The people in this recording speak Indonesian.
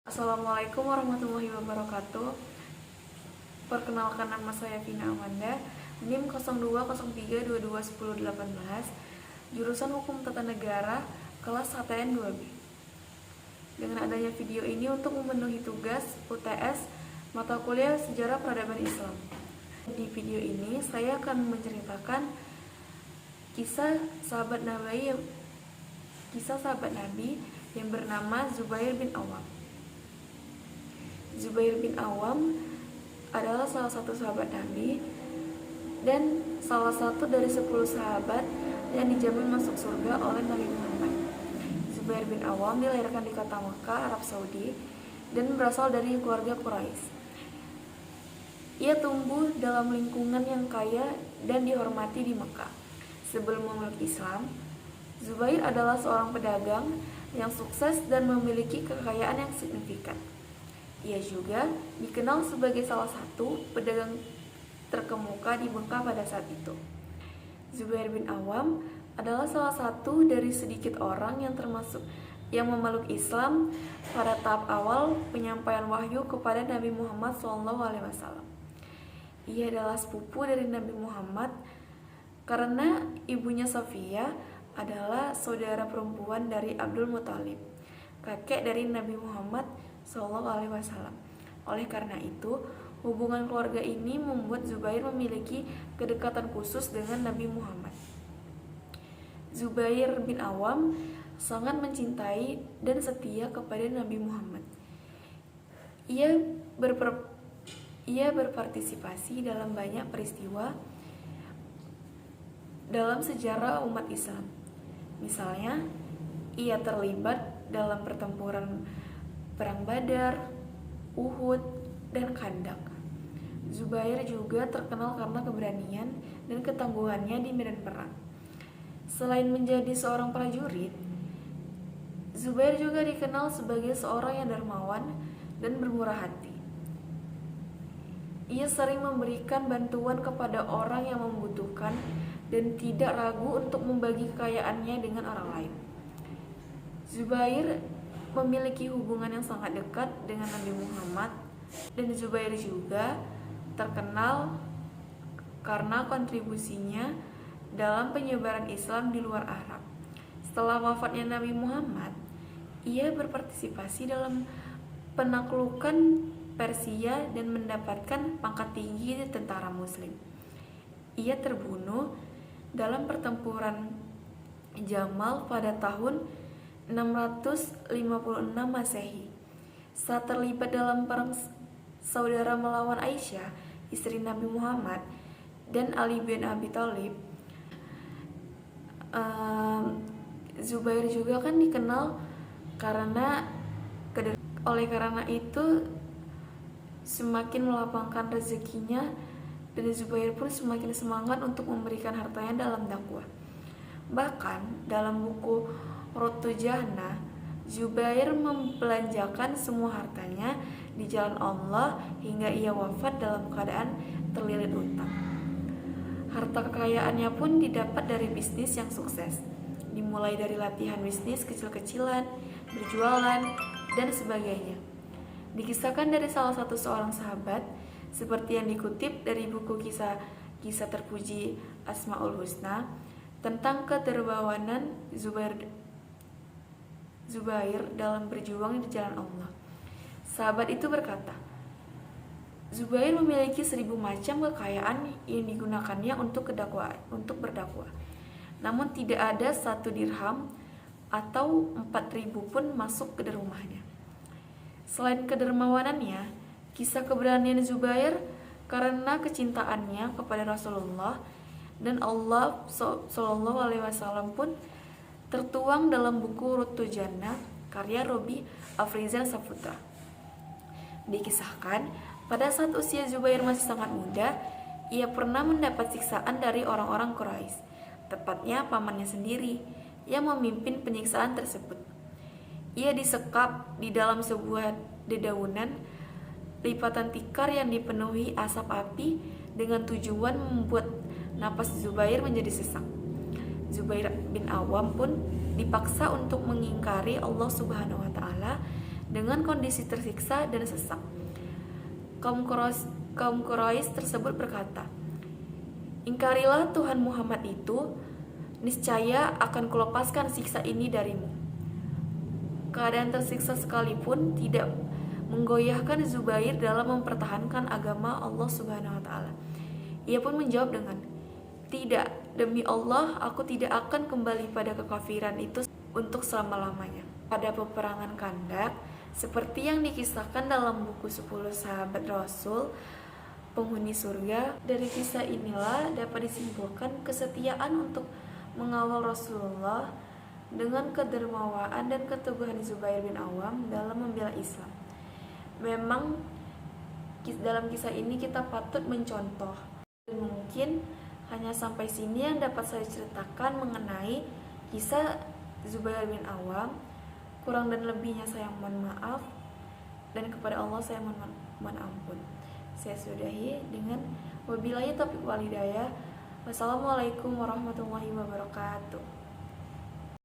Assalamualaikum warahmatullahi wabarakatuh. Perkenalkan, nama saya Vina Amanda, NIM 0203221018, jurusan Hukum Tata Negara, kelas HTN 2B. Dengan adanya video ini untuk memenuhi tugas UTS mata kuliah Sejarah Peradaban Islam. Di video ini saya akan menceritakan kisah sahabat Nabi yang bernama Zubair bin Awam. Zubair bin Awam adalah salah satu sahabat Nabi dan salah satu dari 10 sahabat yang dijamin masuk surga oleh Nabi Muhammad. Zubair bin Awam dilahirkan di kota Makkah, Arab Saudi, dan berasal dari keluarga Quraisy. Ia tumbuh dalam lingkungan yang kaya dan dihormati di Makkah. Sebelum memeluk Islam, Zubair adalah seorang pedagang yang sukses dan memiliki kekayaan yang signifikan. Ia juga dikenal sebagai salah satu pedagang terkemuka di Mekah pada saat itu. Zubair bin Awam adalah salah satu dari sedikit orang yang memeluk Islam pada tahap awal penyampaian wahyu kepada Nabi Muhammad SAW. Ia adalah sepupu dari Nabi Muhammad karena ibunya Safiyah adalah saudara perempuan dari Abdul Muthalib, kakek dari Nabi Muhammad SAW. Oleh karena itu, hubungan keluarga ini membuat Zubair memiliki kedekatan khusus dengan Nabi Muhammad. Zubair bin Awam sangat mencintai dan setia kepada Nabi Muhammad. Ia berpartisipasi dalam banyak peristiwa dalam sejarah umat Islam. Misalnya, ia terlibat dalam pertempuran Perang Badar, Uhud, dan Khandaq. Zubair juga terkenal karena keberanian dan ketangguhannya di medan perang. Selain menjadi seorang prajurit, Zubair juga dikenal sebagai seorang yang dermawan dan bermurah hati. Ia sering memberikan bantuan kepada orang yang membutuhkan dan tidak ragu untuk membagi kekayaannya dengan orang lain. Zubair memiliki hubungan yang sangat dekat dengan Nabi Muhammad, dan Zubair juga terkenal karena kontribusinya dalam penyebaran Islam di luar Arab. Setelah wafatnya Nabi Muhammad, ia berpartisipasi dalam penaklukan Persia dan mendapatkan pangkat tinggi di tentara Muslim. Ia terbunuh dalam pertempuran Jamal pada tahun 656 Masehi. Saat terlibat dalam perang saudara melawan Aisyah, istri Nabi Muhammad, dan Ali bin Abi Thalib, Zubair juga kan dikenal oleh karena itu semakin melapangkan rezekinya, dan Zubair pun semakin semangat untuk memberikan hartanya dalam dakwah. Bahkan dalam buku Rotu Jannah, Zubair membelanjakan semua hartanya di jalan Allah hingga ia wafat dalam keadaan terlilit utang. Harta kekayaannya pun didapat dari bisnis yang sukses, dimulai dari latihan bisnis kecil-kecilan, berjualan, dan sebagainya. Dikisahkan dari salah satu seorang sahabat, seperti yang dikutip dari buku kisah terpuji Asmaul Husna, tentang kedermawanan Zubair dalam berjuang di jalan Allah. Sahabat itu berkata, Zubair memiliki 1000 macam kekayaan yang digunakannya untuk berdakwah. Namun tidak ada 1 dirham atau 4.000 pun masuk ke rumahnya. Selain kedermawanannya, kisah keberanian Zubair karena kecintaannya kepada Rasulullah dan Allah SAW pun tertuang dalam buku Rotu Jannah karya Robi Afrizal Saputra. Dikisahkan, pada saat usia Zubair masih sangat muda, ia pernah mendapat siksaan dari orang-orang Quraisy, tepatnya pamannya sendiri, yang memimpin penyiksaan tersebut. Ia disekap di dalam sebuah dedaunan lipatan tikar yang dipenuhi asap api dengan tujuan membuat napas Zubair menjadi sesak. Zubair bin Awam pun dipaksa untuk mengingkari Allah Subhanahu wa Ta'ala dengan kondisi tersiksa dan sesak. Kaum Quraisy tersebut berkata, "Ingkarilah Tuhan Muhammad itu, niscaya akan kulepaskan siksa ini darimu." Keadaan tersiksa sekalipun tidak menggoyahkan Zubair dalam mempertahankan agama Allah Subhanahu wa taala. Ia pun menjawab dengan, "Tidak, demi Allah aku tidak akan kembali pada kekafiran itu untuk selama-lamanya." Pada peperangan Khandaq, seperti yang dikisahkan dalam buku 10 Sahabat Rasul, penghuni surga, dari kisah inilah dapat disimpulkan kesetiaan untuk mengawal Rasulullah dengan kedermawaan dan keteguhan Zubair bin Awam dalam membela Islam. Memang dalam kisah ini kita patut mencontoh. Dan mungkin hanya sampai sini yang dapat saya ceritakan mengenai kisah Zubair bin Awam. Kurang dan lebihnya saya mohon maaf, dan kepada Allah saya mohon ampun. Saya sudahi dengan wabillahi taufiq wal hidayah. Wassalamualaikum warahmatullahi wabarakatuh.